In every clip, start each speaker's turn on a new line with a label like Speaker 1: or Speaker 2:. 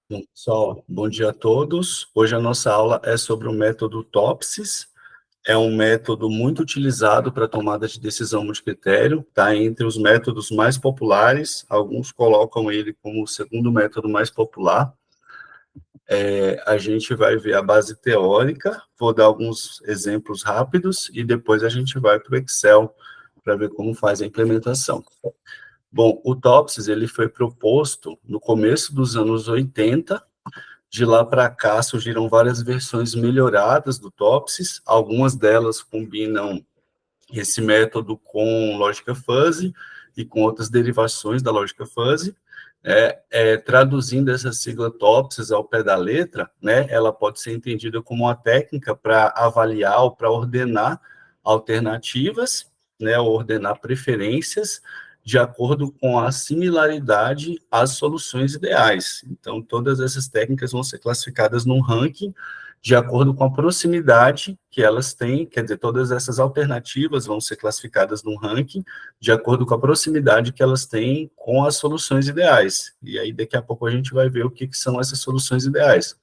Speaker 1: Bom, pessoal, bom dia a todos. Hoje a nossa aula é sobre o método TOPSIS. É um método muito utilizado para tomada de decisão multicritério, está entre os métodos mais populares. Alguns colocam ele como o segundo método mais popular. A gente vai ver a base teórica, vou dar alguns exemplos rápidos e depois a gente vai para o Excel para ver como faz a implementação. Bom, o TOPSIS ele foi proposto no começo dos anos 80. De lá para cá surgiram várias versões melhoradas do TOPSIS, algumas delas combinam esse método com lógica fuzzy e com outras derivações da lógica fuzzy. Traduzindo essa sigla TOPSIS ao pé da letra, né, ela pode ser entendida como uma técnica para avaliar ou para ordenar alternativas, né, ou ordenar preferências de acordo com a similaridade às soluções ideais. Então, todas essas técnicas vão ser classificadas num ranking de acordo com a proximidade que elas têm, quer dizer, todas essas alternativas vão ser classificadas num ranking de acordo com a proximidade que elas têm com as soluções ideais. E aí, daqui a pouco, a gente vai ver o que são essas soluções ideais.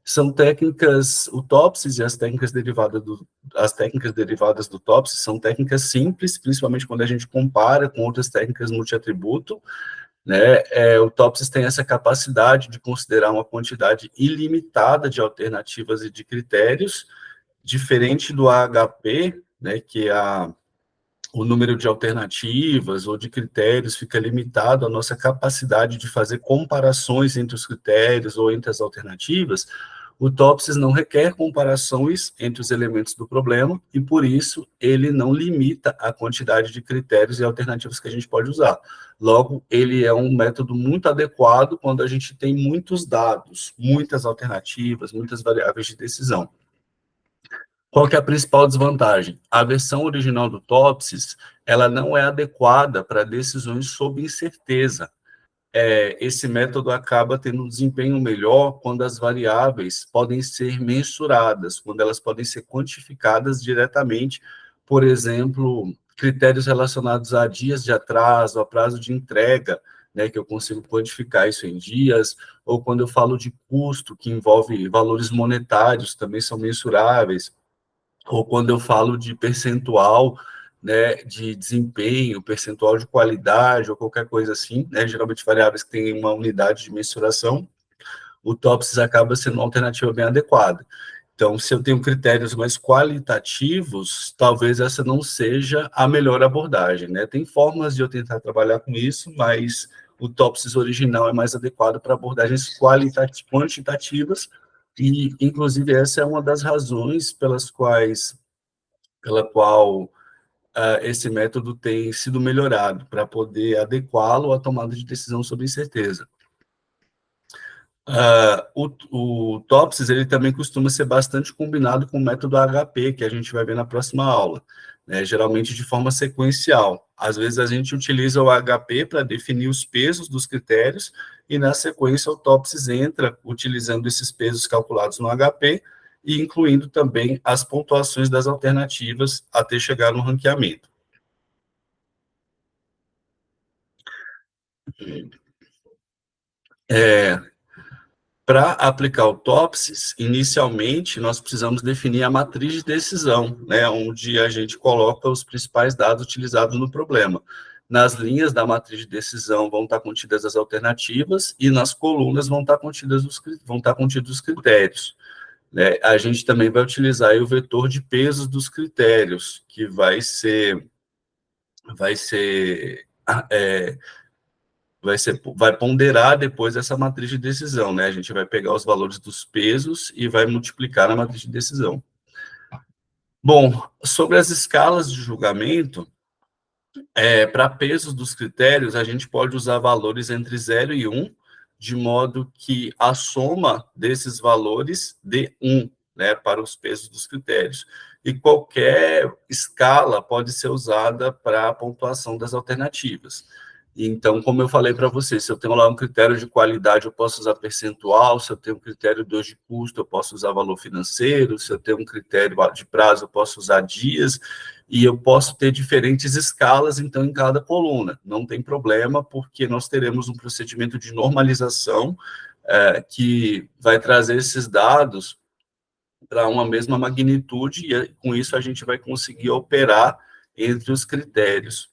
Speaker 1: São técnicas, o TOPSIS e as técnicas derivadas do TOPSIS são técnicas simples, principalmente quando a gente compara com outras técnicas multiatributo, né? O TOPSIS tem essa capacidade de considerar uma quantidade ilimitada de alternativas e de critérios, diferente do AHP, né, que o número de alternativas ou de critérios fica limitado à nossa capacidade de fazer comparações entre os critérios ou entre as alternativas. O TOPSIS não requer comparações entre os elementos do problema e, por isso, ele não limita a quantidade de critérios e alternativas que a gente pode usar. Logo, ele é um método muito adequado quando a gente tem muitos dados, muitas alternativas, muitas variáveis de decisão. Qual que é a principal desvantagem? A versão original do TOPSIS, ela não é adequada para decisões sob incerteza. Esse método acaba tendo um desempenho melhor quando as variáveis podem ser mensuradas, quando elas podem ser quantificadas diretamente, por exemplo, critérios relacionados a dias de atraso, a prazo de entrega, né, que eu consigo quantificar isso em dias, ou quando eu falo de custo, que envolve valores monetários, também são mensuráveis, ou quando eu falo de percentual, né, de desempenho, percentual de qualidade, ou qualquer coisa assim, né, geralmente variáveis que têm uma unidade de mensuração, o TOPSIS acaba sendo uma alternativa bem adequada. Então, se eu tenho critérios mais qualitativos, talvez essa não seja a melhor abordagem, né? Tem formas de eu tentar trabalhar com isso, mas o TOPSIS original é mais adequado para abordagens quantitativas, e, inclusive, essa é uma das razões pela qual esse método tem sido melhorado, para poder adequá-lo à tomada de decisão sobre incerteza. O TOPSIS, ele também costuma ser bastante combinado com o método HP, que a gente vai ver na próxima aula, né, geralmente de forma sequencial. Às vezes a gente utiliza o HP para definir os pesos dos critérios, e na sequência o TOPSIS entra utilizando esses pesos calculados no HP, e incluindo também as pontuações das alternativas até chegar no ranqueamento. Para aplicar o TOPSIS, inicialmente, nós precisamos definir a matriz de decisão, né, onde a gente coloca os principais dados utilizados no problema. Nas linhas da matriz de decisão vão estar contidas as alternativas e nas colunas vão estar contidos os critérios, né? A gente também vai utilizar aí o vetor de pesos dos critérios, que vai ponderar depois essa matriz de decisão, né? A gente vai pegar os valores dos pesos e vai multiplicar na matriz de decisão. Bom, sobre as escalas de julgamento, para pesos dos critérios, a gente pode usar valores entre 0 e 1, de modo que a soma desses valores dê 1, né, para os pesos dos critérios. E qualquer escala pode ser usada para a pontuação das alternativas. Então, como eu falei para você, se eu tenho lá um critério de qualidade, eu posso usar percentual; se eu tenho um critério 2 de custo, eu posso usar valor financeiro; se eu tenho um critério de prazo, eu posso usar dias, e eu posso ter diferentes escalas, então, em cada coluna. Não tem problema, porque nós teremos um procedimento de normalização que vai trazer esses dados para uma mesma magnitude, e com isso a gente vai conseguir operar entre os critérios.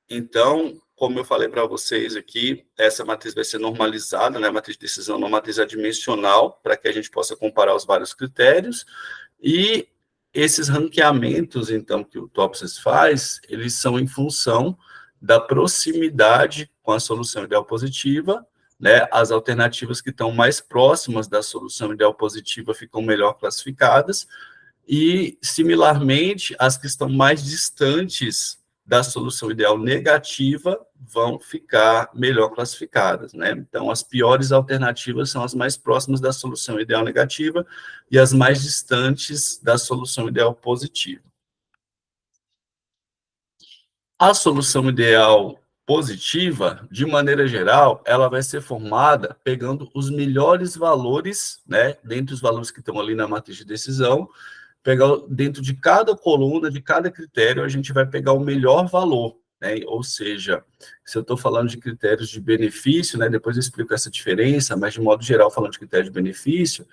Speaker 1: Então, como eu falei para vocês aqui, essa matriz vai ser normalizada, né, a matriz de decisão, uma matriz adimensional, para que a gente possa comparar os vários critérios, e esses ranqueamentos, então, que o Topsis faz, eles são em função da proximidade com a solução ideal positiva, né, as alternativas que estão mais próximas da solução ideal positiva ficam melhor classificadas, e, similarmente, as que estão mais distantes da solução ideal negativa vão ficar melhor classificadas, né? Então, as piores alternativas são as mais próximas da solução ideal negativa e as mais distantes da solução ideal positiva. A solução ideal positiva, de maneira geral, ela vai ser formada pegando os melhores valores, né, dentre os valores que estão ali na matriz de decisão, pegar dentro de cada coluna, de cada critério, a gente vai pegar o melhor valor, né? Ou seja, se eu estou falando de critérios de benefício, né, depois eu explico essa diferença, mas de modo geral, falando de critério de benefício,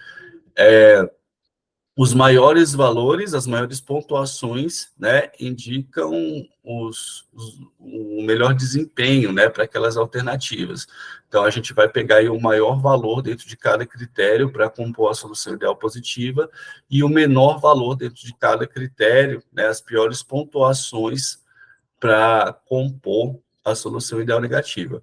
Speaker 1: os maiores valores, as maiores pontuações, né, indicam o melhor desempenho, né, para aquelas alternativas. Então, a gente vai pegar aí o maior valor dentro de cada critério para compor a solução ideal positiva e o menor valor dentro de cada critério, né, as piores pontuações para compor a solução ideal negativa.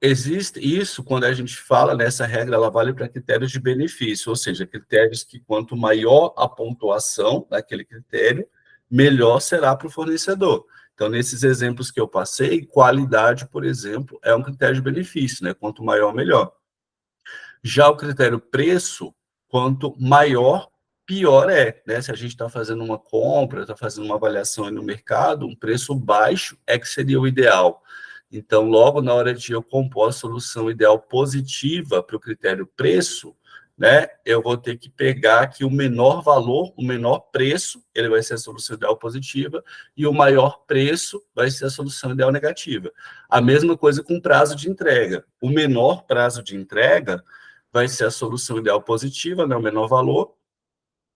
Speaker 1: Existe isso quando a gente fala nessa regra, ela vale para critérios de benefício, ou seja, critérios que quanto maior a pontuação daquele critério, melhor será para o fornecedor. Então, nesses exemplos que eu passei, qualidade, por exemplo, é um critério de benefício, né? Quanto maior, melhor. Já o critério preço, quanto maior, pior é, né? Se a gente está fazendo uma compra, está fazendo uma avaliação no mercado, um preço baixo é que seria o ideal. Então, logo na hora de eu compor a solução ideal positiva para o critério preço, né, eu vou ter que pegar aqui o menor valor, o menor preço, ele vai ser a solução ideal positiva, e o maior preço vai ser a solução ideal negativa. A mesma coisa com prazo de entrega. O menor prazo de entrega vai ser a solução ideal positiva, né, o menor valor,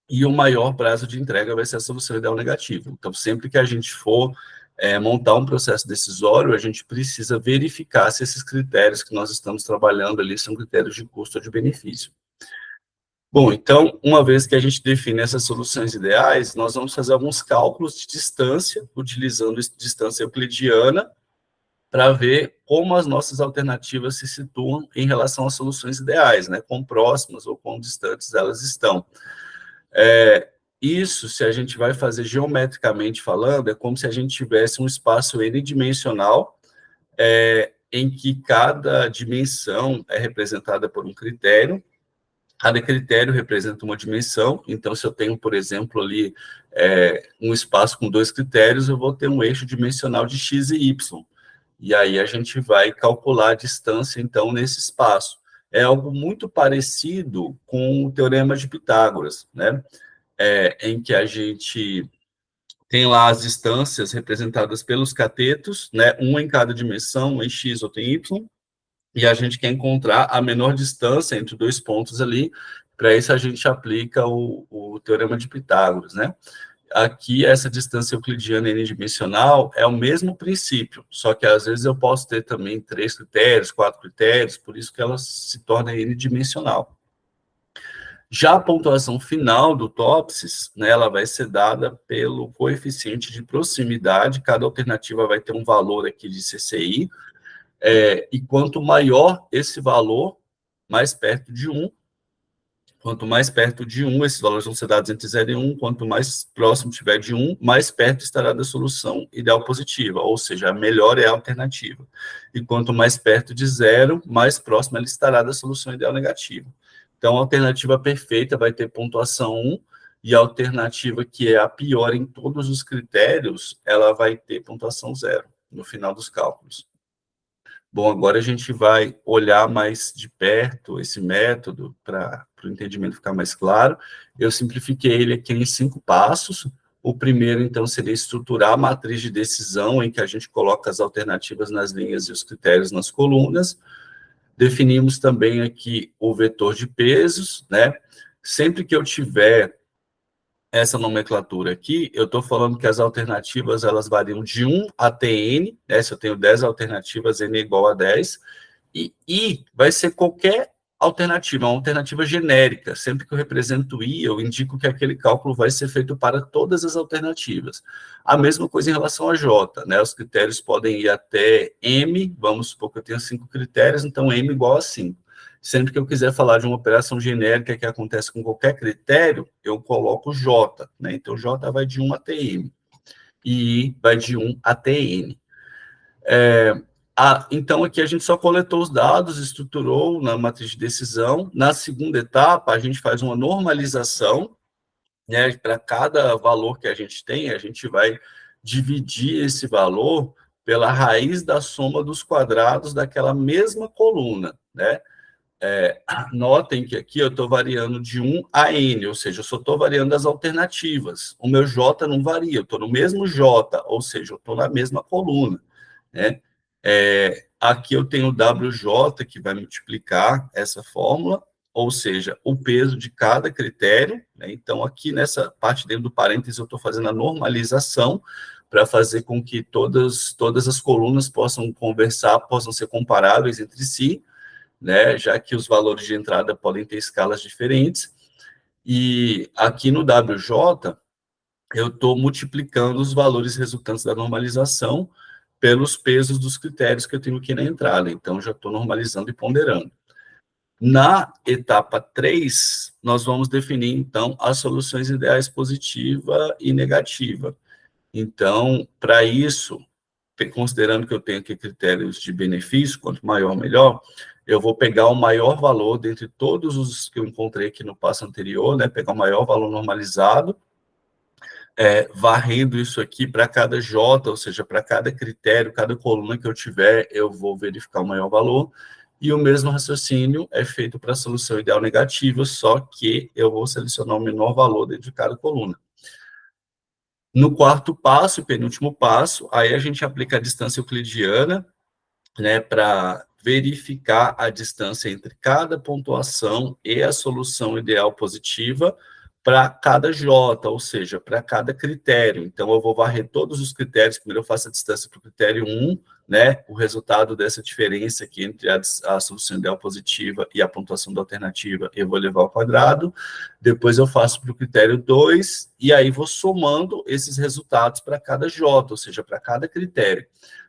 Speaker 1: e o maior prazo de entrega vai ser a solução ideal negativa. Então, sempre que a gente for montar um processo decisório, a gente precisa verificar se esses critérios que nós estamos trabalhando ali são critérios de custo ou de benefício. Bom, então, uma vez que a gente define essas soluções ideais, nós vamos fazer alguns cálculos de distância, utilizando distância euclidiana, para ver como as nossas alternativas se situam em relação às soluções ideais, né? Quão próximas ou quão distantes elas estão. Isso, se a gente vai fazer geometricamente falando, é como se a gente tivesse um espaço n-dimensional, em que cada dimensão é representada por um critério, cada critério representa uma dimensão, então se eu tenho, por exemplo, ali um espaço com 2 critérios, eu vou ter um eixo dimensional de x e y, e aí a gente vai calcular a distância, então, nesse espaço. É algo muito parecido com o Teorema de Pitágoras, né? Em que a gente tem lá as distâncias representadas pelos catetos, né? Um em cada dimensão, um em x, outro em y, e a gente quer encontrar a menor distância entre 2 pontos ali. Para isso, a gente aplica o Teorema de Pitágoras, né? Aqui, essa distância euclidiana n-dimensional é o mesmo princípio, só que às vezes eu posso ter também 3 critérios, 4 critérios, por isso que ela se torna n-dimensional. Já a pontuação final do TOPSIS, né, ela vai ser dada pelo coeficiente de proximidade, cada alternativa vai ter um valor aqui de CCI, e quanto maior esse valor, mais perto de 1, quanto mais perto de 1, esses valores vão ser dados entre 0 e 1, quanto mais próximo tiver de 1, mais perto estará da solução ideal positiva, ou seja, a melhor é a alternativa. E quanto mais perto de 0, mais próximo ela estará da solução ideal negativa. Então, a alternativa perfeita vai ter pontuação 1, e a alternativa que é a pior em todos os critérios, ela vai ter pontuação 0, no final dos cálculos. Bom, agora a gente vai olhar mais de perto esse método para o entendimento ficar mais claro. Eu simplifiquei ele aqui em 5 passos. O primeiro, então, seria estruturar a matriz de decisão, em que a gente coloca as alternativas nas linhas e os critérios nas colunas. Definimos também aqui o vetor de pesos, né? Sempre que eu tiver essa nomenclatura aqui, eu estou falando que as alternativas, elas variam de 1 até n, né? Se eu tenho 10 alternativas, n é igual a 10, e I vai ser qualquer alternativa, uma alternativa genérica. Sempre que eu represento I, eu indico que aquele cálculo vai ser feito para todas as alternativas. A mesma coisa em relação a J, né? Os critérios podem ir até M, vamos supor que eu tenho 5 critérios, então M igual a 5. Sempre que eu quiser falar de uma operação genérica que acontece com qualquer critério, eu coloco J, né? Então, J vai de 1 até M, e I vai de 1 até N. Então, aqui a gente só coletou os dados, estruturou na matriz de decisão. Na segunda etapa, a gente faz uma normalização, né? Para cada valor que a gente vai dividir esse valor pela raiz da soma dos quadrados daquela mesma coluna, né? Notem que aqui eu estou variando de 1 a n, ou seja, eu só estou variando as alternativas. O meu J não varia, eu estou no mesmo J, ou seja, eu estou na mesma coluna, né? Aqui eu tenho o WJ, que vai multiplicar essa fórmula, ou seja, o peso de cada critério, né? Então, aqui nessa parte dentro do parênteses, eu estou fazendo a normalização para fazer com que todas as colunas possam conversar, possam ser comparáveis entre si, né? Já que os valores de entrada podem ter escalas diferentes. E aqui no WJ, eu estou multiplicando os valores resultantes da normalização pelos pesos dos critérios que eu tenho aqui na entrada. Então, já estou normalizando e ponderando. Na etapa 3, nós vamos definir, então, as soluções ideais positiva e negativa. Então, para isso, considerando que eu tenho aqui critérios de benefício, quanto maior, melhor, eu vou pegar o maior valor dentre todos os que eu encontrei aqui no passo anterior, né, pegar o maior valor normalizado, varrendo isso aqui para cada J, ou seja, para cada critério, cada coluna que eu tiver, eu vou verificar o maior valor, e o mesmo raciocínio é feito para a solução ideal negativa, só que eu vou selecionar o menor valor dentro de cada coluna. No quarto passo, penúltimo passo, aí a gente aplica a distância euclidiana, né, para verificar a distância entre cada pontuação e a solução ideal positiva para cada J, ou seja, para cada critério. Então, eu vou varrer todos os critérios, primeiro eu faço a distância para o critério 1, né, o resultado dessa diferença aqui entre a solução ideal positiva e a pontuação da alternativa, eu vou levar ao quadrado, depois eu faço para o critério 2, e aí vou somando esses resultados para cada J, ou seja, para cada critério.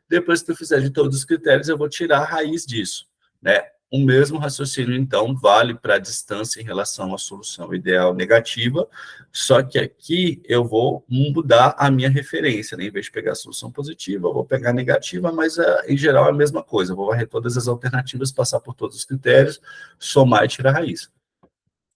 Speaker 1: Depois que eu fizer de todos os critérios, eu vou tirar a raiz disso, né? O mesmo raciocínio, então, vale para a distância em relação à solução ideal negativa, só que aqui eu vou mudar a minha referência, né? Em vez de pegar a solução positiva, eu vou pegar a negativa, mas em geral é a mesma coisa. Eu vou varrer todas as alternativas, passar por todos os critérios, somar e tirar a raiz.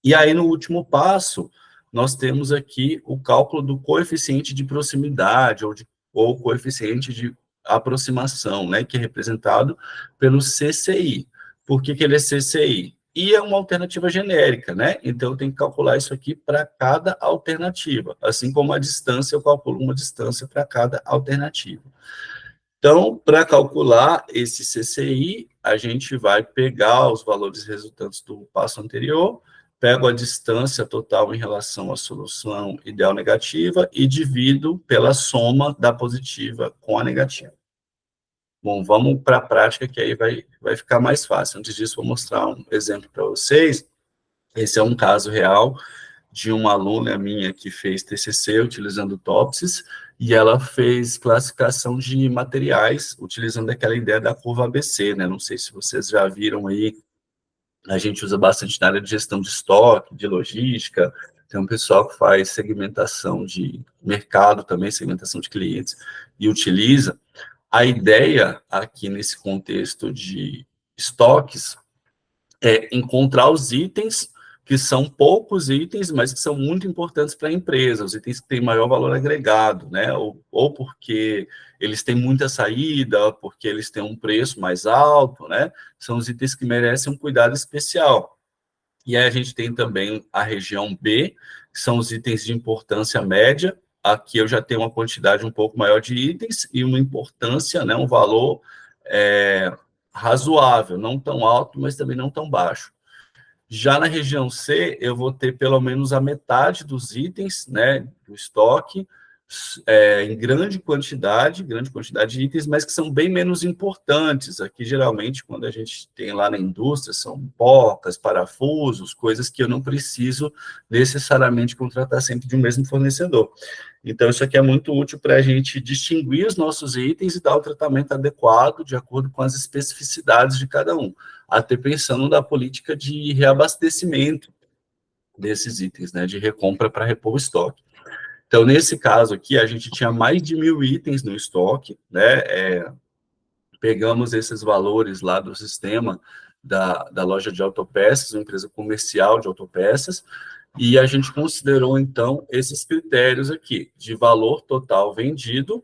Speaker 1: E aí, no último passo, nós temos aqui o cálculo do coeficiente de proximidade, ou coeficiente de aproximação, né, que é representado pelo CCI. Por que ele é CCI? E é uma alternativa genérica, né? Então, eu tenho que calcular isso aqui para cada alternativa. Assim como a distância, eu calculo uma distância para cada alternativa. Então, para calcular esse CCI, a gente vai pegar os valores resultantes do passo anterior, pego a distância total em relação à solução ideal negativa e divido pela soma da positiva com a negativa. Bom, vamos para a prática, que aí vai ficar mais fácil. Antes disso, vou mostrar um exemplo para vocês. Esse é um caso real de uma aluna minha que fez TCC utilizando TOPSIS, e ela fez classificação de materiais utilizando aquela ideia da curva ABC, né? Não sei se vocês já viram aí, a gente usa bastante na área de gestão de estoque, de logística, tem um pessoal que faz segmentação de mercado também, segmentação de clientes, e utiliza. A ideia aqui nesse contexto de estoques é encontrar os itens que são poucos itens, mas que são muito importantes para a empresa, os itens que têm maior valor agregado, né? Ou porque eles têm muita saída, porque eles têm um preço mais alto, né? São os itens que merecem um cuidado especial. E aí a gente tem também a região B, que são os itens de importância média, aqui eu já tenho uma quantidade um pouco maior de itens e uma importância, né, um valor razoável, não tão alto, mas também não tão baixo. Já na região C, eu vou ter pelo menos a metade dos itens, né, do estoque, em grande quantidade de itens, mas que são bem menos importantes. Aqui, geralmente, quando a gente tem lá na indústria, são porcas, parafusos, coisas que eu não preciso necessariamente contratar sempre de um mesmo fornecedor. Então, isso aqui é muito útil para a gente distinguir os nossos itens e dar o tratamento adequado de acordo com as especificidades de cada um, até pensando na política de reabastecimento desses itens, né, de recompra para repor o estoque. Então, nesse caso aqui, a gente tinha mais de 1.000 itens no estoque, né, pegamos esses valores lá do sistema da loja de autopeças, uma empresa comercial de autopeças, e a gente considerou, então, esses critérios aqui, de valor total vendido,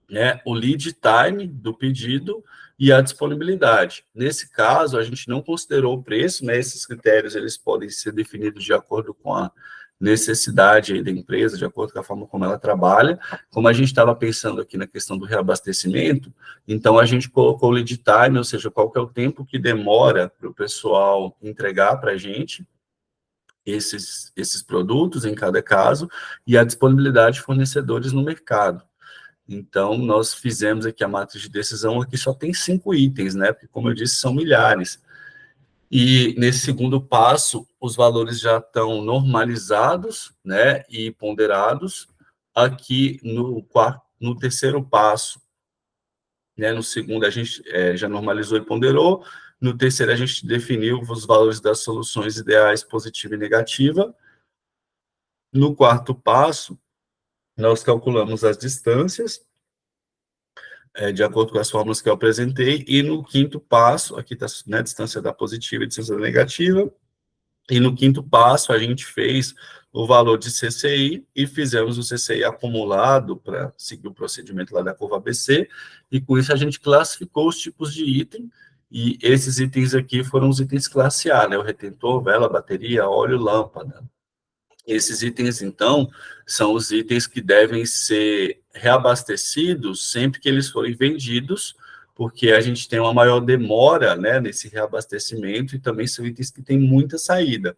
Speaker 1: né, o lead time do pedido e a disponibilidade. Nesse caso, a gente não considerou o preço, né, esses critérios eles podem ser definidos de acordo com a necessidade aí da empresa, de acordo com a forma como ela trabalha. Como a gente estava pensando aqui na questão do reabastecimento, então a gente colocou o lead time, ou seja, qual que é o tempo que demora para o pessoal entregar para a gente esses produtos em cada caso, e a disponibilidade de fornecedores no mercado. Então, nós fizemos aqui a matriz de decisão, aqui só tem 5 itens, né? Porque, como eu disse, são milhares. E, nesse segundo passo, os valores já estão normalizados, né? E ponderados. Aqui, no terceiro passo, né? No segundo, a gente já normalizou e ponderou. No terceiro, a gente definiu os valores das soluções ideais, positiva e negativa. No quarto passo, nós calculamos as distâncias, de acordo com as fórmulas que eu apresentei, e no quinto passo, aqui está, né, distância da positiva e distância da negativa, e no quinto passo a gente fez o valor de CCI e fizemos o CCI acumulado para seguir o procedimento lá da curva ABC, e com isso a gente classificou os tipos de item, e esses itens aqui foram os itens classe A, né, o retentor, vela, bateria, óleo, lâmpada. Esses itens, então, são os itens que devem ser reabastecidos sempre que eles forem vendidos, porque a gente tem uma maior demora, né, nesse reabastecimento, e também são itens que têm muita saída.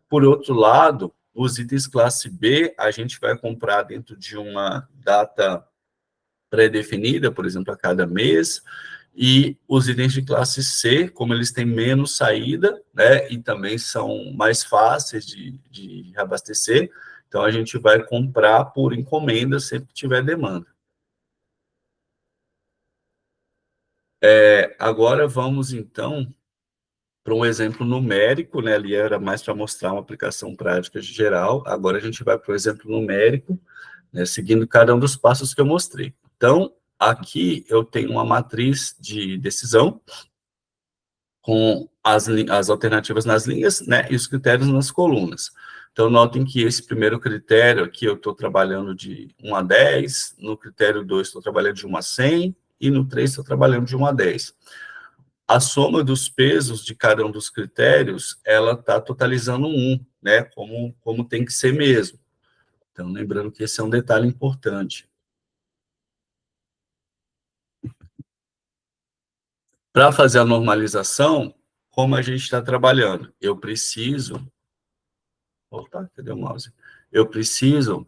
Speaker 1: Por outro lado, os itens classe B, a gente vai comprar dentro de uma data pré-definida, por exemplo, a cada mês, e os itens de classe C, como eles têm menos saída, né, e também são mais fáceis de reabastecer, então a gente vai comprar por encomenda sempre que tiver demanda. Agora vamos, então, para um exemplo numérico, né, ali era mais para mostrar uma aplicação prática geral, agora a gente vai para o exemplo numérico, né, seguindo cada um dos passos que eu mostrei. Então, aqui eu tenho uma matriz de decisão, com as alternativas nas linhas, né, e os critérios nas colunas. Então, notem que esse primeiro critério aqui eu estou trabalhando de 1 a 10, no critério 2 estou trabalhando de 1 a 100, e no 3 estou trabalhando de 1 a 10. A soma dos pesos de cada um dos critérios, ela está totalizando 1, né, como tem que ser mesmo. Então, lembrando que esse é um detalhe importante. Para fazer a normalização, como a gente está trabalhando? Eu preciso... Opa, cadê o mouse? Eu preciso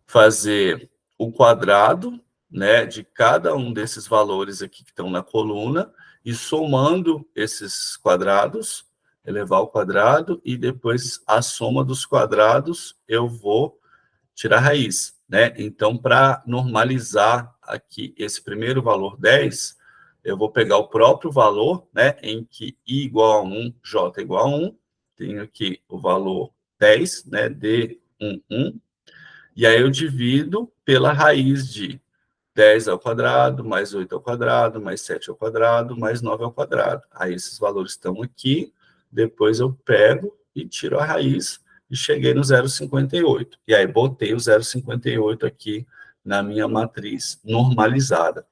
Speaker 1: fazer o quadrado, né, de cada um desses valores aqui que estão na coluna, e somando esses quadrados, elevar o quadrado, e depois a soma dos quadrados, eu vou tirar a raiz, né? Então, para normalizar aqui esse primeiro valor 10, eu vou pegar o próprio valor, né, em que I igual a 1, J igual a 1, tenho aqui o valor 10, né, D11, e aí eu divido pela raiz de 10 ao quadrado, mais 8 ao quadrado, mais 7 ao quadrado, mais 9 ao quadrado. Aí esses valores estão aqui, depois eu pego e tiro a raiz, e cheguei no 0,58. E aí botei o 0,58 aqui na minha matriz normalizada.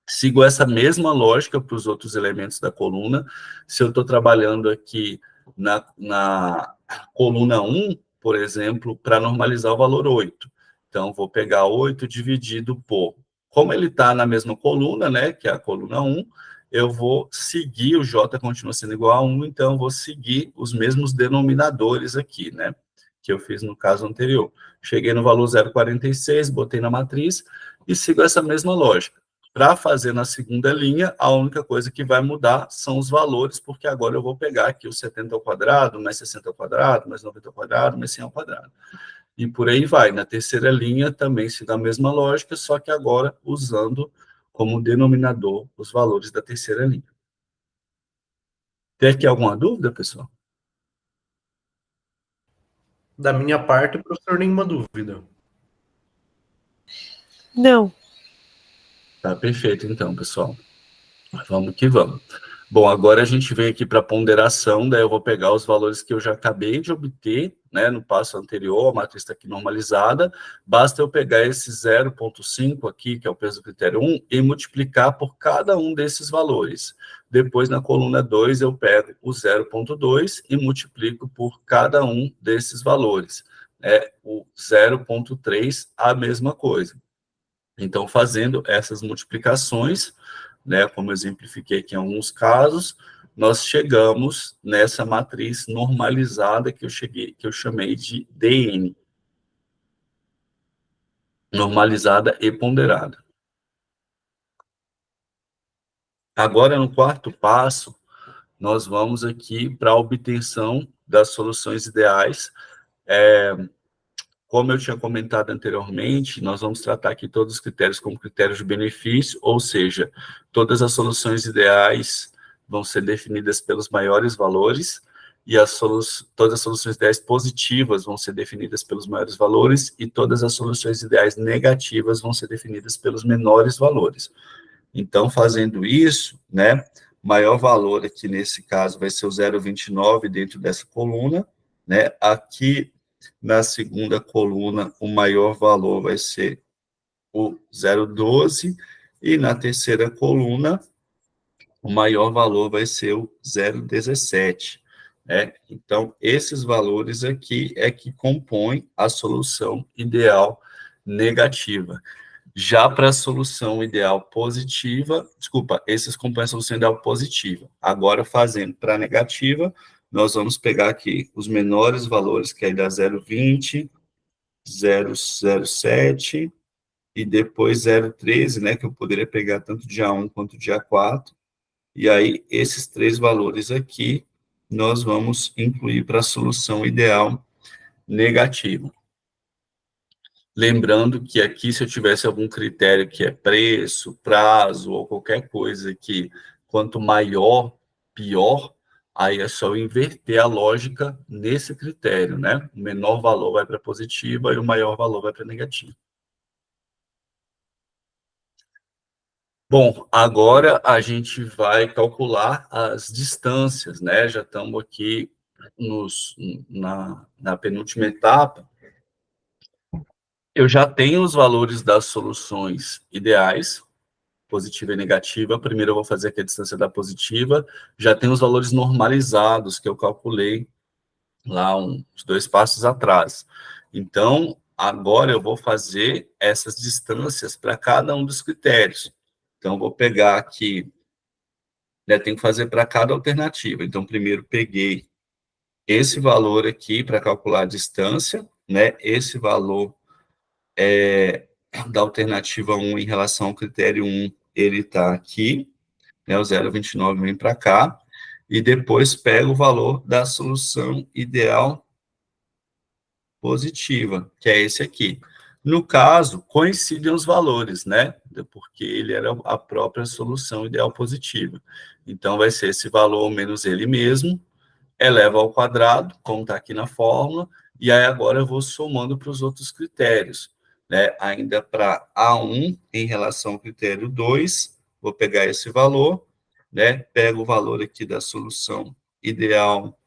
Speaker 1: Sigo essa mesma lógica para os outros elementos da coluna. Se eu estou trabalhando aqui na coluna 1, por exemplo, para normalizar o valor 8. Então, vou pegar 8 dividido por... Como ele está na mesma coluna, né, que é a coluna 1, eu vou seguir, o J continua sendo igual a 1, então eu vou seguir os mesmos denominadores aqui, né, que eu fiz no caso anterior. Cheguei no valor 0,46, botei na matriz e sigo essa mesma lógica. Para fazer na segunda linha, a única coisa que vai mudar são os valores, porque agora eu vou pegar aqui o 70 ao quadrado, mais 60 ao quadrado, mais 90 ao quadrado, mais 100 ao quadrado. E por aí vai. Na terceira linha também se dá a mesma lógica, só que agora usando como denominador os valores da terceira linha. Tem aqui alguma dúvida, pessoal?
Speaker 2: Da minha parte, professor, nenhuma dúvida.
Speaker 3: Não.
Speaker 1: Tá perfeito, então, pessoal. Vamos que vamos. Bom, agora a gente vem aqui para a ponderação, daí eu vou pegar os valores que eu já acabei de obter, né, no passo anterior, a matriz está aqui normalizada, basta eu pegar esse 0,5 aqui, que é o peso do critério 1, e multiplicar por cada um desses valores. Depois, na coluna 2, eu pego o 0,2 e multiplico por cada um desses valores. O 0,3, a mesma coisa. Então, fazendo essas multiplicações, né, como eu exemplifiquei aqui em alguns casos, nós chegamos nessa matriz normalizada que eu chamei de DN. Normalizada e ponderada. Agora, no quarto passo, nós vamos aqui para a obtenção das soluções ideais. Como eu tinha comentado anteriormente, nós vamos tratar aqui todos os critérios como critérios de benefício, ou seja, todas as soluções ideais vão ser definidas pelos maiores valores, e todas as soluções ideais positivas vão ser definidas pelos maiores valores, e todas as soluções ideais negativas vão ser definidas pelos menores valores. Então, fazendo isso, né, maior valor aqui nesse caso vai ser o 0,29 dentro dessa coluna, né, aqui na segunda coluna, o maior valor vai ser o 0,12, e na terceira coluna, o maior valor vai ser o 0,17. Então, esses valores aqui é que compõem a solução ideal negativa. Já para a solução ideal positiva, esses compõem a solução ideal positiva. Agora, fazendo para a negativa, nós vamos pegar aqui os menores valores, que aí dá 0,20, 0,07 e depois 0,13, né, que eu poderia pegar tanto dia 1 quanto dia 4. E aí, esses três valores aqui, nós vamos incluir para a solução ideal negativa. Lembrando que aqui, se eu tivesse algum critério que é preço, prazo ou qualquer coisa que quanto maior, pior, aí é só eu inverter a lógica nesse critério, né? O menor valor vai para positiva e o maior valor vai para negativa. Bom, agora a gente vai calcular as distâncias, né? Já estamos aqui na penúltima etapa. Eu já tenho os valores das soluções ideais, positiva e negativa. Primeiro eu vou fazer aqui a distância da positiva. Já tenho os valores normalizados que eu calculei lá uns 2 passos atrás. Então, agora eu vou fazer essas distâncias para cada um dos critérios. Então, vou pegar aqui, né, tenho que fazer para cada alternativa. Então, primeiro peguei esse valor aqui para calcular a distância, né? Esse valor da alternativa 1 em relação ao critério 1, ele está aqui, né, o 0,29 vem para cá, e depois pego o valor da solução ideal positiva, que é esse aqui. No caso, coincidem os valores, né, porque ele era a própria solução ideal positiva. Então, vai ser esse valor menos ele mesmo, eleva ao quadrado, como está aqui na fórmula, e aí agora eu vou somando para os outros critérios, né? Ainda para A1 em relação ao critério 2, vou pegar esse valor, né? Pego o valor aqui da solução ideal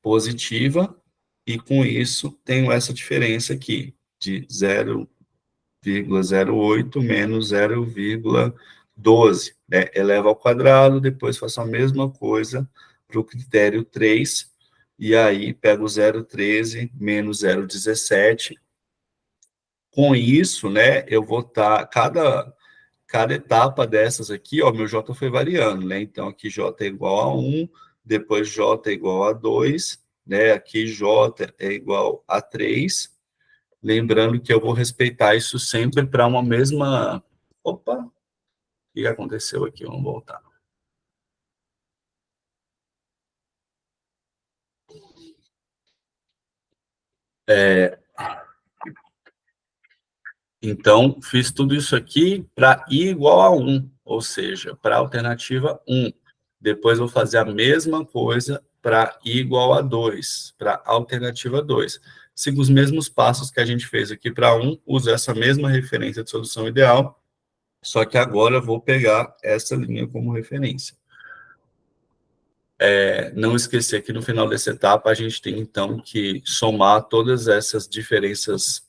Speaker 1: positiva, e com isso tenho essa diferença aqui, de 0,08 menos 0,12, né? Eleva ao quadrado, depois faço a mesma coisa para o critério 3, e aí pego 0,13 menos 0,17. Com isso, né, eu vou estar, cada etapa dessas aqui, ó, meu J foi variando, né, então aqui J é igual a 1, depois J é igual a 2, né, aqui J é igual a 3, lembrando que eu vou respeitar isso sempre para uma mesma... Opa, o que aconteceu aqui? Vamos voltar. Então, fiz tudo isso aqui para i igual a 1, ou seja, para a alternativa 1. Depois vou fazer a mesma coisa para i igual a 2, para a alternativa 2. Sigo os mesmos passos que a gente fez aqui para 1, uso essa mesma referência de solução ideal, só que agora eu vou pegar essa linha como referência. Não esquecer que no final dessa etapa a gente tem, então, que somar todas essas diferenças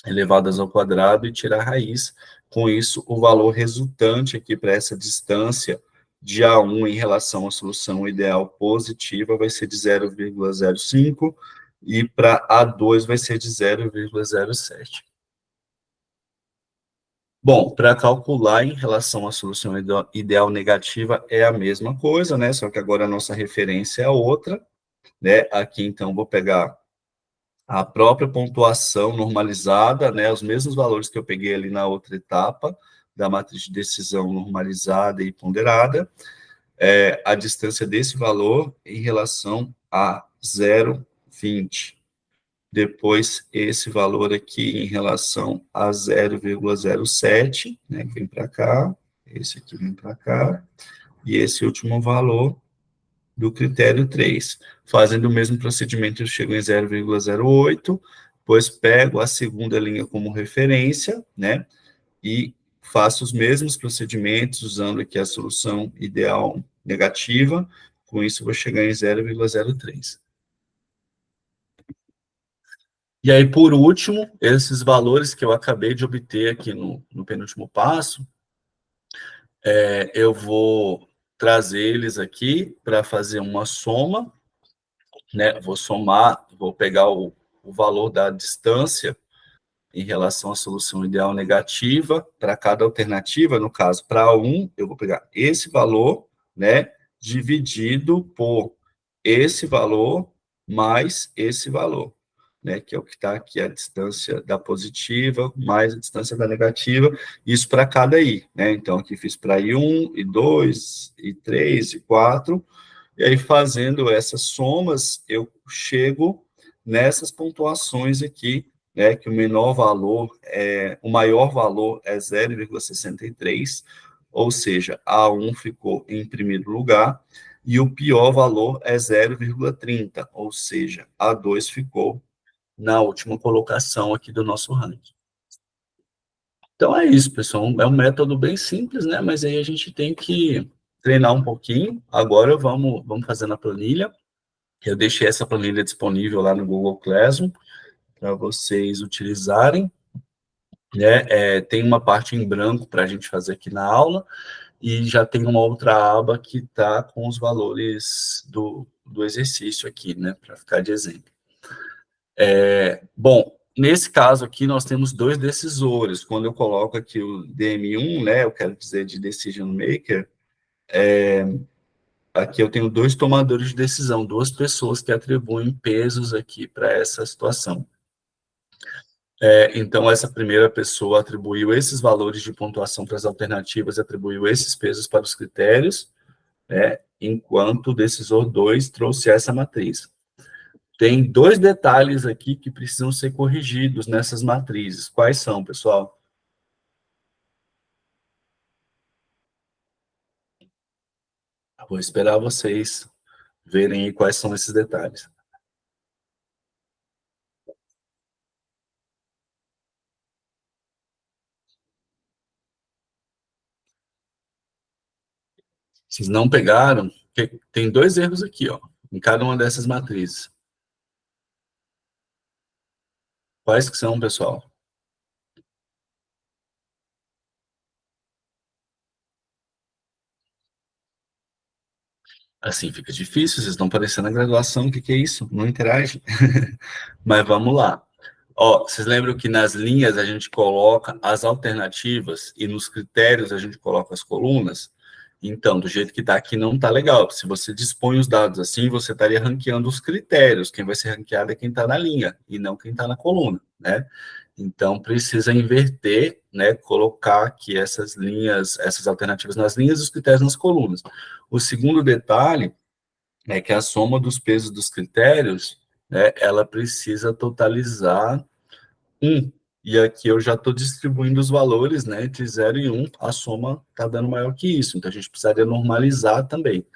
Speaker 1: elevadas ao quadrado e tirar a raiz. Com isso, o valor resultante aqui para essa distância de A1 em relação à solução ideal positiva vai ser de 0,05 e para A2 vai ser de 0,07. Bom, para calcular em relação à solução ideal negativa é a mesma coisa, né? Só que agora a nossa referência é outra, né? Aqui, então, vou pegar a própria pontuação normalizada, né, os mesmos valores que eu peguei ali na outra etapa, da matriz de decisão normalizada e ponderada, a distância desse valor em relação a 0,20. Depois, esse valor aqui em relação a 0,07, né, que vem para cá, esse aqui vem para cá, e esse último valor do critério 3. Fazendo o mesmo procedimento, eu chego em 0,08, depois pego a segunda linha como referência, né, e faço os mesmos procedimentos, usando aqui a solução ideal negativa, com isso vou chegar em 0,03. E aí, por último, esses valores que eu acabei de obter aqui no penúltimo passo, eu vou trazer eles aqui para fazer uma soma, né? Vou somar, vou pegar o valor da distância em relação à solução ideal negativa para cada alternativa. No caso, para 1, eu vou pegar esse valor, né, dividido por esse valor mais esse valor, né, que é o que está aqui, a distância da positiva mais a distância da negativa, isso para cada i, né? Então, aqui fiz para i1, i2, i3, i4, e aí, fazendo essas somas, eu chego nessas pontuações aqui, né, que o menor valor o maior valor é 0,63, ou seja, A1 ficou em primeiro lugar, e o pior valor é 0,30, ou seja, A2 ficou na última colocação aqui do nosso ranking. Então é isso, pessoal, é um método bem simples, né, mas aí a gente tem que treinar um pouquinho. Agora vamos fazer na planilha. Eu deixei essa planilha disponível lá no Google Classroom para vocês utilizarem, né? Tem uma parte em branco para a gente fazer aqui na aula, e já tem uma outra aba que está com os valores do exercício aqui, né? Para ficar de exemplo. Bom, nesse caso aqui, nós temos dois decisores. Quando eu coloco aqui o DM1, né? Eu quero dizer de Decision Maker, aqui eu tenho dois tomadores de decisão, duas pessoas que atribuem pesos aqui para essa situação. Então, essa primeira pessoa atribuiu esses valores de pontuação para as alternativas, atribuiu esses pesos para os critérios, né, enquanto o decisor 2 trouxe essa matriz. Tem dois detalhes aqui que precisam ser corrigidos nessas matrizes. Quais são, pessoal? Vou esperar vocês verem aí quais são esses detalhes. Vocês não pegaram? Tem dois erros aqui, ó, em cada uma dessas matrizes. Quais que são, pessoal? Assim fica difícil, vocês estão parecendo a graduação, o que é isso? Não interage. Mas vamos lá. Ó, vocês lembram que nas linhas a gente coloca as alternativas e nos critérios a gente coloca as colunas? Então, do jeito que está aqui não está legal. Se você dispõe os dados assim, você estaria ranqueando os critérios. Quem vai ser ranqueado é quem está na linha e não quem está na coluna, né? Então, precisa inverter, né? Colocar aqui essas linhas, essas alternativas nas linhas e os critérios nas colunas. O segundo detalhe é que a soma dos pesos dos critérios, né, ela precisa totalizar 1. E aqui eu já estou distribuindo os valores, né, entre 0 e 1, a soma está dando maior que isso, então a gente precisaria normalizar também.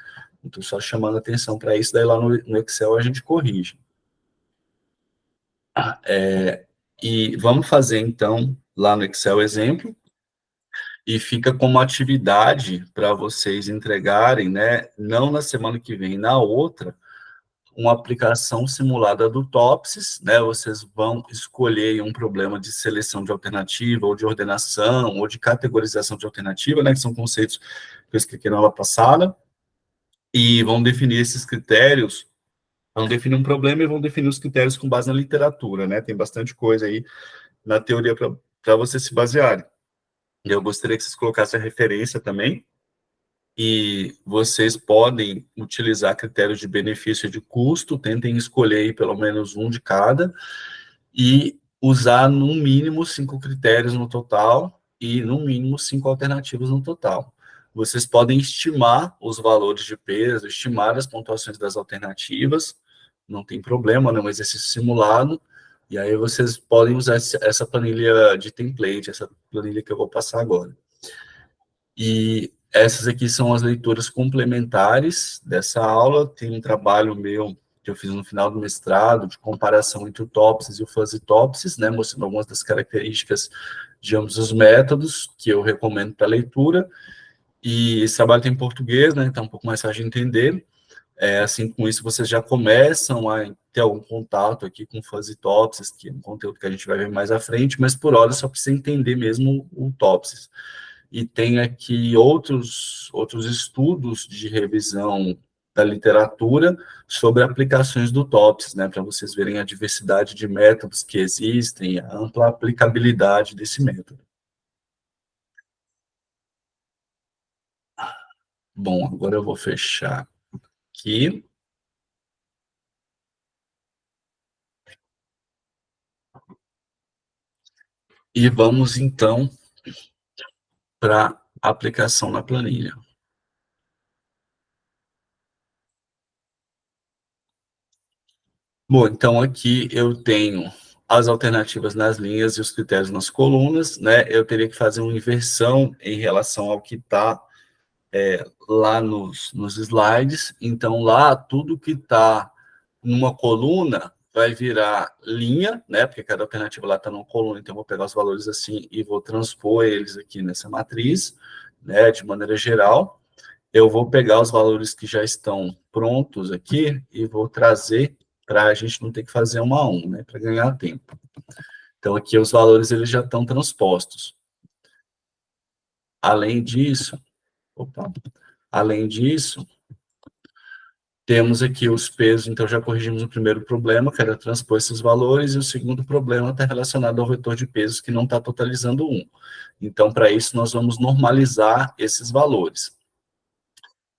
Speaker 1: Então, só chamando atenção para isso, daí lá no Excel a gente corrige. E vamos fazer, então, lá no Excel exemplo, e fica como atividade para vocês entregarem, né, não na semana que vem, na outra, uma aplicação simulada do TOPSIS, né? Vocês vão escolher um problema de seleção de alternativa, ou de ordenação, ou de categorização de alternativa, né? Que são conceitos que eu expliquei na aula passada, e vão definir esses critérios, vão definir um problema e vão definir os critérios com base na literatura, né? Tem bastante coisa aí na teoria para vocês se basearem. Eu gostaria que vocês colocassem a referência também, e vocês podem utilizar critérios de benefício e de custo, tentem escolher aí pelo menos um de cada, e usar no mínimo 5 critérios no total, e no mínimo 5 alternativas no total. Vocês podem estimar os valores de peso, estimar as pontuações das alternativas, não tem problema, né? Um exercício simulado, e aí vocês podem usar essa planilha de template, essa planilha que eu vou passar agora. E essas aqui são as leituras complementares dessa aula. Tem um trabalho meu que eu fiz no final do mestrado, de comparação entre o TOPSIS e o Fuzzy TOPSIS, né, mostrando algumas das características de ambos os métodos, que eu recomendo para leitura. E esse trabalho tem em português, né, então é um pouco mais fácil de entender. Assim, com isso, vocês já começam a ter algum contato aqui com o Fuzzy TOPSIS, que é um conteúdo que a gente vai ver mais à frente, mas por hora só precisa entender mesmo o TOPSIS. E tem aqui outros estudos de revisão da literatura sobre aplicações do TOPSIS, né, para vocês verem a diversidade de métodos que existem, a ampla aplicabilidade desse método. Bom, agora eu vou fechar aqui. E vamos, então, para a aplicação na planilha. Bom, então aqui eu tenho as alternativas nas linhas e os critérios nas colunas, né? Eu teria que fazer uma inversão em relação ao que está lá nos slides. Então, lá, tudo que está numa coluna vai virar linha, né? Porque cada alternativa lá está numa coluna, então eu vou pegar os valores assim e vou transpor eles aqui nessa matriz, né? De maneira geral. Eu vou pegar os valores que já estão prontos aqui e vou trazer para a gente não ter que fazer um a um, né? Para ganhar tempo. Então, aqui os valores eles já estão transpostos. Além disso, além disso, temos aqui os pesos, então já corrigimos o primeiro problema, que era transpor esses valores, e o segundo problema está relacionado ao vetor de pesos, que não está totalizando 1. Então, para isso, nós vamos normalizar esses valores.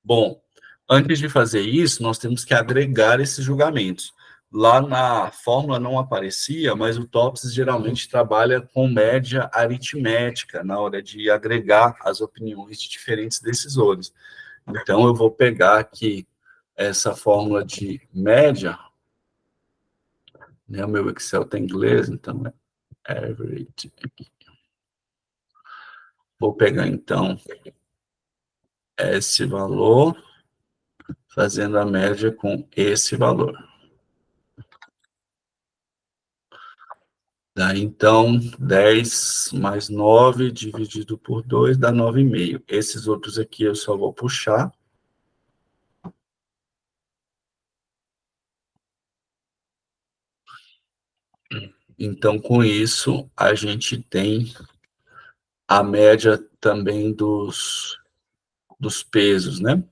Speaker 1: Bom, antes de fazer isso, nós temos que agregar esses julgamentos. Lá na fórmula não aparecia, mas o TOPSIS geralmente trabalha com média aritmética na hora de agregar as opiniões de diferentes decisores. Então, eu vou pegar aqui essa fórmula de média, né? O meu Excel está em inglês, então é average. Vou pegar, então, esse valor, fazendo a média com esse valor. Daí, então, 10 mais 9 dividido por 2 dá 9,5. Esses outros aqui eu só vou puxar. Então, com isso, a gente tem a média também dos pesos, né?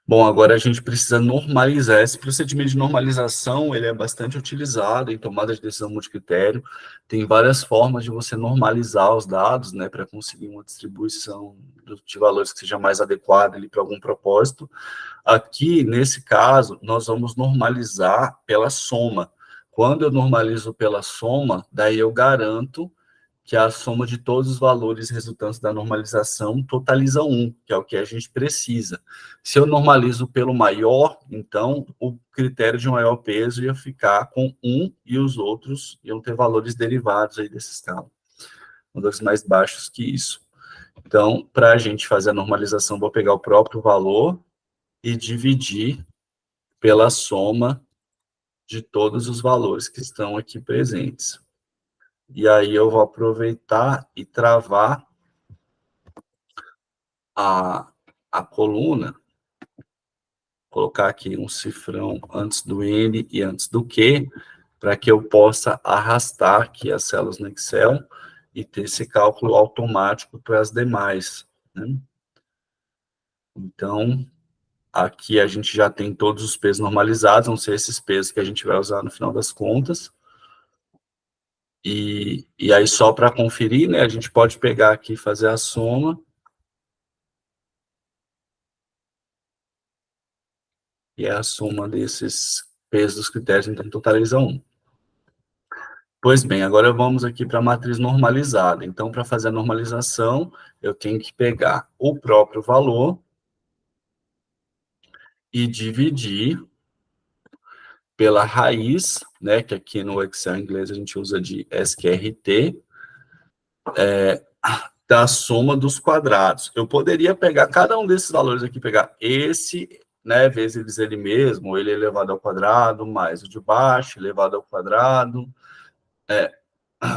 Speaker 1: Bom, agora a gente precisa normalizar. Esse procedimento de normalização, ele é bastante utilizado em tomada de decisão multicritério. Tem várias formas de você normalizar os dados, né, para conseguir uma distribuição de valores que seja mais adequada ali para algum propósito. Aqui, nesse caso, nós vamos normalizar pela soma. Quando eu normalizo pela soma, daí eu garanto que a soma de todos os valores resultantes da normalização totaliza 1, que é o que a gente precisa. Se eu normalizo pelo maior, então o critério de maior peso ia ficar com 1 e os outros iam ter valores derivados aí dessa escala, valores mais baixos que isso. Então, para a gente fazer a normalização, vou pegar o próprio valor e dividir pela soma de todos os valores que estão aqui presentes. E aí eu vou aproveitar e travar a coluna, colocar aqui um cifrão antes do N e antes do Q, para que eu possa arrastar aqui as células no Excel e ter esse cálculo automático para as demais, né? Então, aqui a gente já tem todos os pesos normalizados, vão ser esses pesos que a gente vai usar no final das contas. E aí, só para conferir, né, a gente pode pegar aqui e fazer a soma. E é a soma desses pesos dos critérios, então totaliza 1. Pois bem, agora vamos aqui para a matriz normalizada. Então, para fazer a normalização, eu tenho que pegar o próprio valor e dividir pela raiz, né, que aqui no Excel inglês a gente usa de SQRT, da soma dos quadrados. Eu poderia pegar cada um desses valores aqui, pegar esse, né, vezes ele mesmo, ele elevado ao quadrado, mais o de baixo, elevado ao quadrado,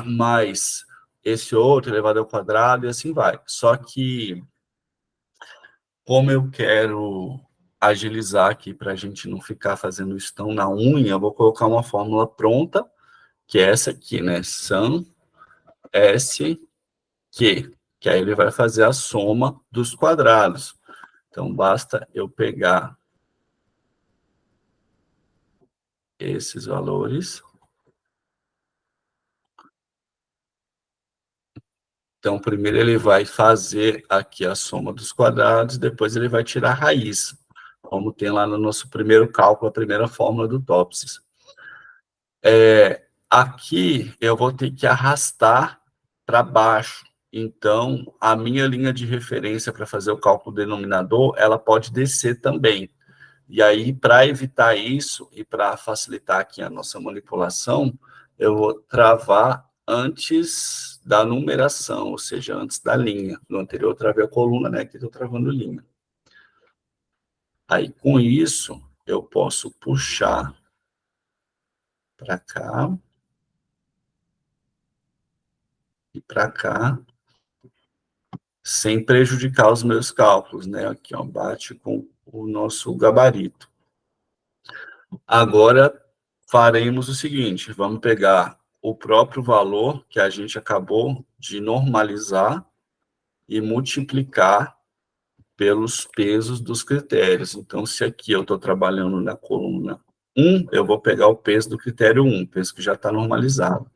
Speaker 1: mais esse outro elevado ao quadrado, e assim vai. Só que, como eu quero agilizar aqui para a gente não ficar fazendo isso tão na unha, eu vou colocar uma fórmula pronta, que é essa aqui, né? Sum S Q, que aí ele vai fazer a soma dos quadrados. Então, basta eu pegar esses valores. Então, primeiro ele vai fazer aqui a soma dos quadrados, depois ele vai tirar a raiz, como tem lá no nosso primeiro cálculo, a primeira fórmula do Topsis. Aqui eu vou ter que arrastar para baixo. Então, a minha linha de referência para fazer o cálculo do denominador, ela pode descer também. E aí, para evitar isso e para facilitar aqui a nossa manipulação, eu vou travar antes da numeração, ou seja, antes da linha. No anterior eu travei a coluna, né? Aqui estou travando linha. Aí, com isso, eu posso puxar para cá e para cá, sem prejudicar os meus cálculos, né? Aqui, ó, bate com o nosso gabarito. Agora, faremos o seguinte, vamos pegar o próprio valor que a gente acabou de normalizar e multiplicar pelos pesos dos critérios. Então, se aqui eu estou trabalhando na coluna 1, eu vou pegar o peso do critério 1, peso que já está normalizado.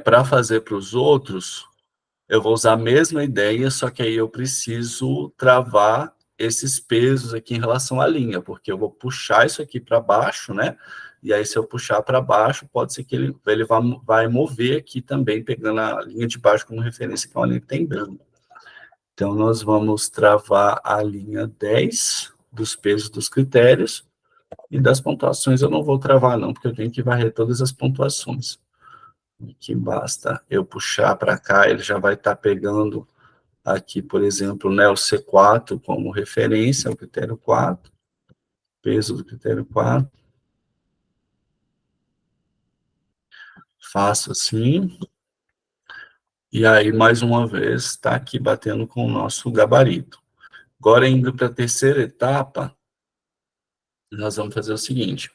Speaker 1: Para fazer para os outros, eu vou usar a mesma ideia, só que aí eu preciso travar esses pesos aqui em relação à linha, porque eu vou puxar isso aqui para baixo, né? E aí, se eu puxar para baixo, pode ser que ele vai mover aqui também, pegando a linha de baixo como referência, que é uma linha que tem branco. Então, nós vamos travar a linha 10 dos pesos dos critérios, e das pontuações eu não vou travar não, porque eu tenho que varrer todas as pontuações. Aqui basta eu puxar para cá, ele já vai estar pegando aqui, por exemplo, né, o C4 como referência, o critério 4, peso do critério 4. Faço assim. E aí, mais uma vez, está aqui batendo com o nosso gabarito. Agora, indo para a terceira etapa, nós vamos fazer o seguinte.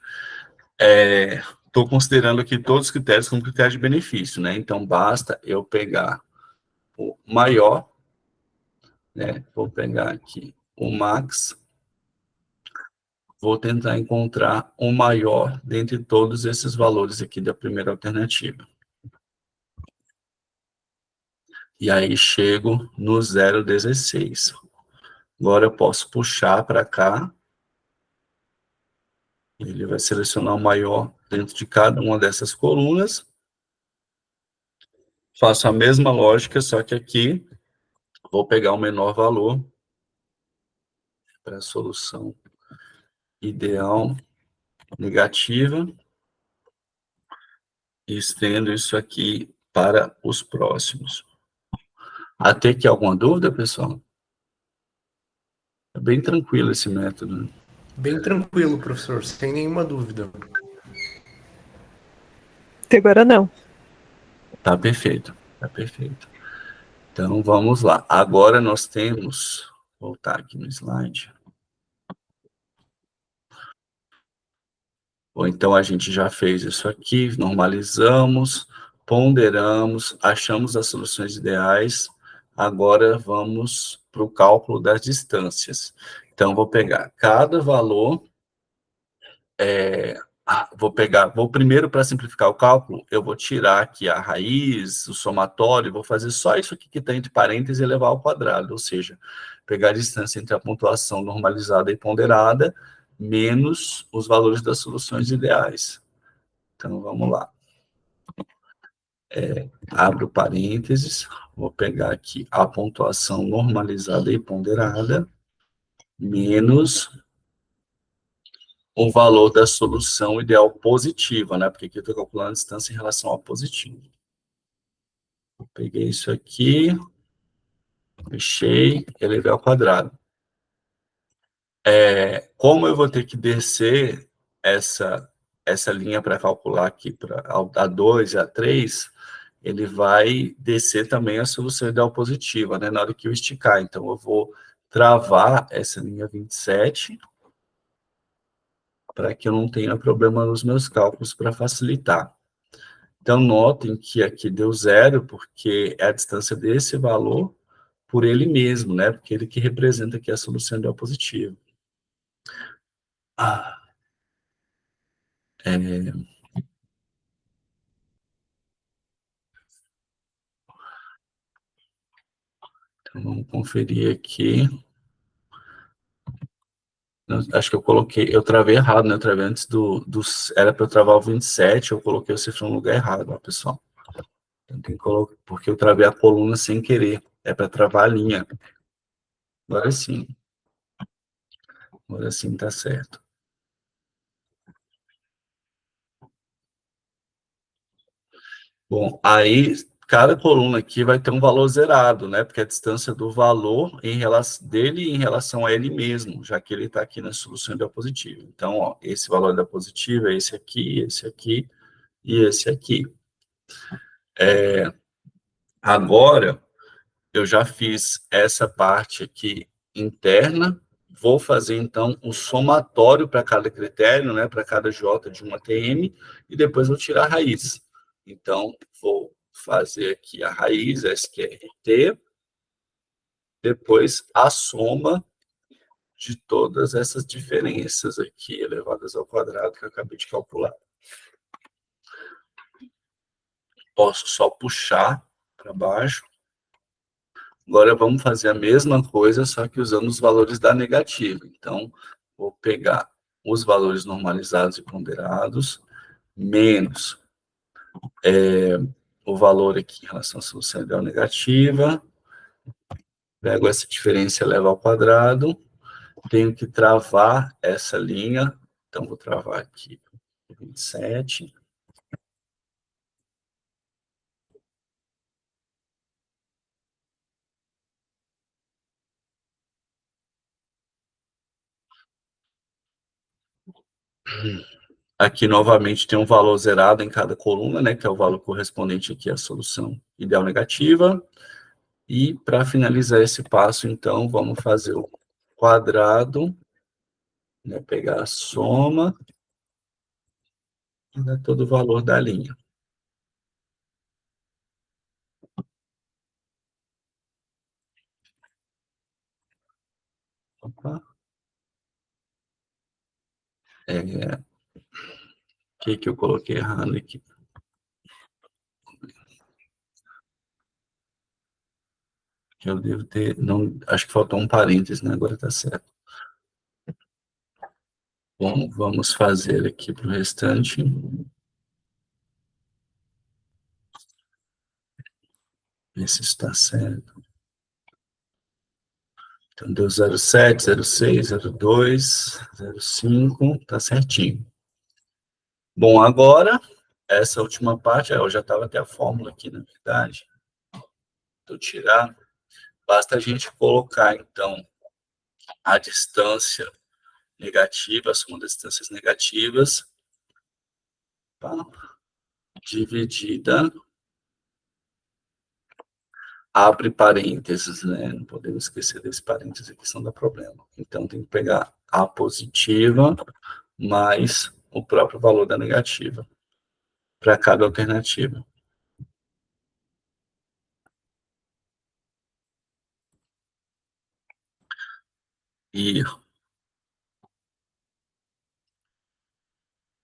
Speaker 1: Estou considerando aqui todos os critérios como critério de benefício, né? Então, basta eu pegar o maior, né? Vou pegar aqui o max, vou tentar encontrar o maior dentre todos esses valores aqui da primeira alternativa. E aí chego no 0,16. Agora eu posso puxar para cá. Ele vai selecionar o maior dentro de cada uma dessas colunas. Faço a mesma lógica, só que aqui vou pegar o menor valor para a solução ideal negativa e estendo isso aqui para os próximos. Até aqui alguma dúvida, pessoal? É bem tranquilo esse método.
Speaker 2: Bem tranquilo, professor, sem nenhuma dúvida.
Speaker 3: Até agora não.
Speaker 1: Tá perfeito, tá perfeito. Então, vamos lá. Agora nós temos, voltar aqui no slide. Ou então a gente já fez isso aqui, normalizamos, ponderamos, achamos as soluções ideais, agora vamos para o cálculo das distâncias. Então, vou pegar cada valor, vou primeiro, para simplificar o cálculo, eu vou tirar aqui a raiz, o somatório, vou fazer só isso aqui que está entre parênteses e elevar ao quadrado, ou seja, pegar a distância entre a pontuação normalizada e ponderada, menos os valores das soluções ideais. Então, vamos lá. Abro parênteses, vou pegar aqui a pontuação normalizada e ponderada, menos o valor da solução ideal positiva, né? Porque aqui eu estou calculando a distância em relação ao positivo. Peguei isso aqui, fechei, elevei ao quadrado. Como eu vou ter que descer essa linha para calcular aqui para a 2 e a 3, ele vai descer também a solução ideal positiva, né, na hora que eu esticar. Então, eu vou travar essa linha 27 para que eu não tenha problema nos meus cálculos para facilitar. Então, notem que aqui deu 0, porque é a distância desse valor por ele mesmo, né, porque ele que representa aqui a solução ideal positiva. Então, vamos conferir aqui. Acho que eu travei errado, né? Eu travei antes era para eu travar o 27, eu coloquei o cifrão no lugar errado, ó, pessoal. Porque eu travei a coluna sem querer. É para travar a linha. Agora sim. Agora sim, tá certo. Bom, aí cada coluna aqui vai ter um valor zerado, né? Porque a distância do valor dele em relação a ele mesmo, já que ele está aqui na solução da positiva. Então, ó, esse valor da positiva é esse aqui e esse aqui. Agora, eu já fiz essa parte aqui interna, vou fazer, então, um somatório para cada critério, né, para cada J de uma TM, e depois vou tirar a raiz. Então, vou fazer aqui a raiz, SQRT, depois a soma de todas essas diferenças aqui, elevadas ao quadrado, que eu acabei de calcular. Posso só puxar para baixo. Agora vamos fazer a mesma coisa, só que usando os valores da negativa. Então, vou pegar os valores normalizados e ponderados, menos o valor aqui em relação à solução ideal negativa, pego essa diferença e levo ao quadrado, tenho que travar essa linha, então vou travar aqui 27. Aqui, novamente, tem um valor zerado em cada coluna, né, que é o valor correspondente aqui à solução ideal negativa. E, para finalizar esse passo, então, vamos fazer o quadrado, né, pegar a soma e dar todo o valor da linha. Opa. Que eu coloquei errado aqui? Eu devo ter, não, acho que faltou um parênteses, né? Agora tá certo. Bom, vamos fazer aqui para o restante. Ver se está certo. Então, deu 07, 06, 02, 05, tá certinho. Bom, agora, essa última parte, eu já estava até a fórmula aqui, na verdade. Vou tirar. Basta a gente colocar, então, a distância negativa, a soma das distâncias negativas, tá? Dividida, abre parênteses, né? Não podemos esquecer desse parênteses aqui, senão dá problema. Então, tem que pegar a positiva mais o próprio valor da negativa para cada alternativa. E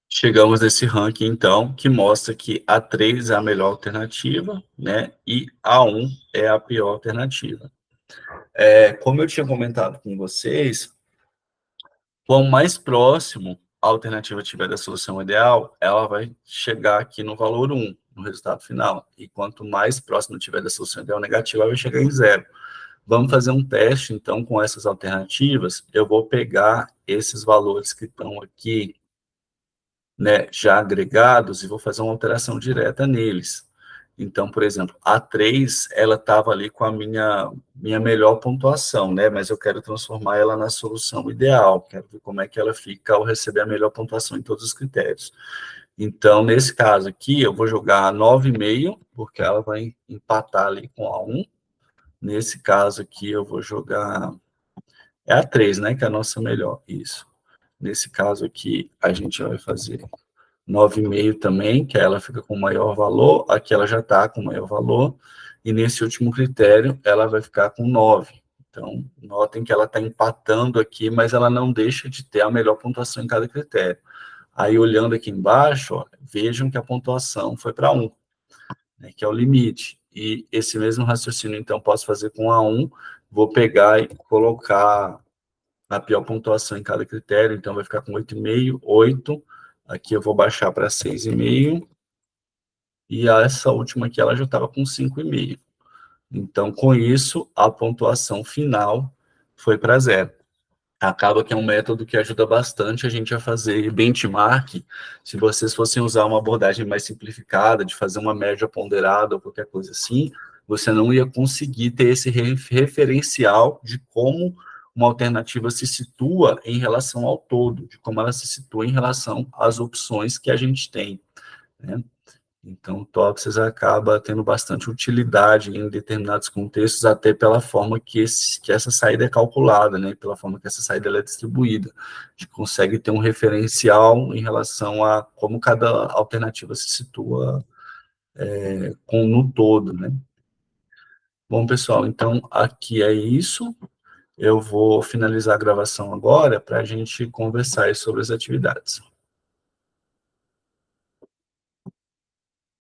Speaker 1: chegamos nesse ranking, então, que mostra que a 3 é a melhor alternativa, né? E a 1 é a pior alternativa. Como eu tinha comentado com vocês, quanto mais próximo a alternativa tiver da solução ideal, ela vai chegar aqui no valor 1, no resultado final. E quanto mais próximo tiver da solução ideal negativa, ela vai chegar em 0. Vamos fazer um teste, então, com essas alternativas. Eu vou pegar esses valores que estão aqui, né, já agregados, e vou fazer uma alteração direta neles. Então, por exemplo, a 3, ela estava ali com a minha melhor pontuação, né, mas eu quero transformar ela na solução ideal, quero ver como é que ela fica ao receber a melhor pontuação em todos os critérios. Então, nesse caso aqui, eu vou jogar 9,5, porque ela vai empatar ali com a 1. Nesse caso aqui, eu vou jogar... É a 3, né, que é a nossa melhor, isso. Nesse caso aqui, a gente vai fazer 9,5 também, que ela fica com maior valor, aqui ela já está com maior valor, e nesse último critério, ela vai ficar com 9. Então, notem que ela está empatando aqui, mas ela não deixa de ter a melhor pontuação em cada critério. Aí, olhando aqui embaixo, ó, vejam que a pontuação foi para 1, né, que é o limite. E esse mesmo raciocínio, então, posso fazer com a 1, vou pegar e colocar a pior pontuação em cada critério, então vai ficar com 8,5, 8, aqui eu vou baixar para 6,5, e essa última aqui, ela já estava com 5,5. Então, com isso, a pontuação final foi para 0. Acaba que é um método que ajuda bastante a gente a fazer benchmark. Se vocês fossem usar uma abordagem mais simplificada, de fazer uma média ponderada ou qualquer coisa assim, você não ia conseguir ter esse referencial de como uma alternativa se situa em relação ao todo, de como ela se situa em relação às opções que a gente tem, né? Então, o TOPSES acaba tendo bastante utilidade em determinados contextos, até pela forma que essa saída é calculada, né? Pela forma que essa saída ela é distribuída. A gente consegue ter um referencial em relação a como cada alternativa se situa no todo, né? Bom, pessoal, então aqui é isso. Eu vou finalizar a gravação agora para a gente conversar sobre as atividades.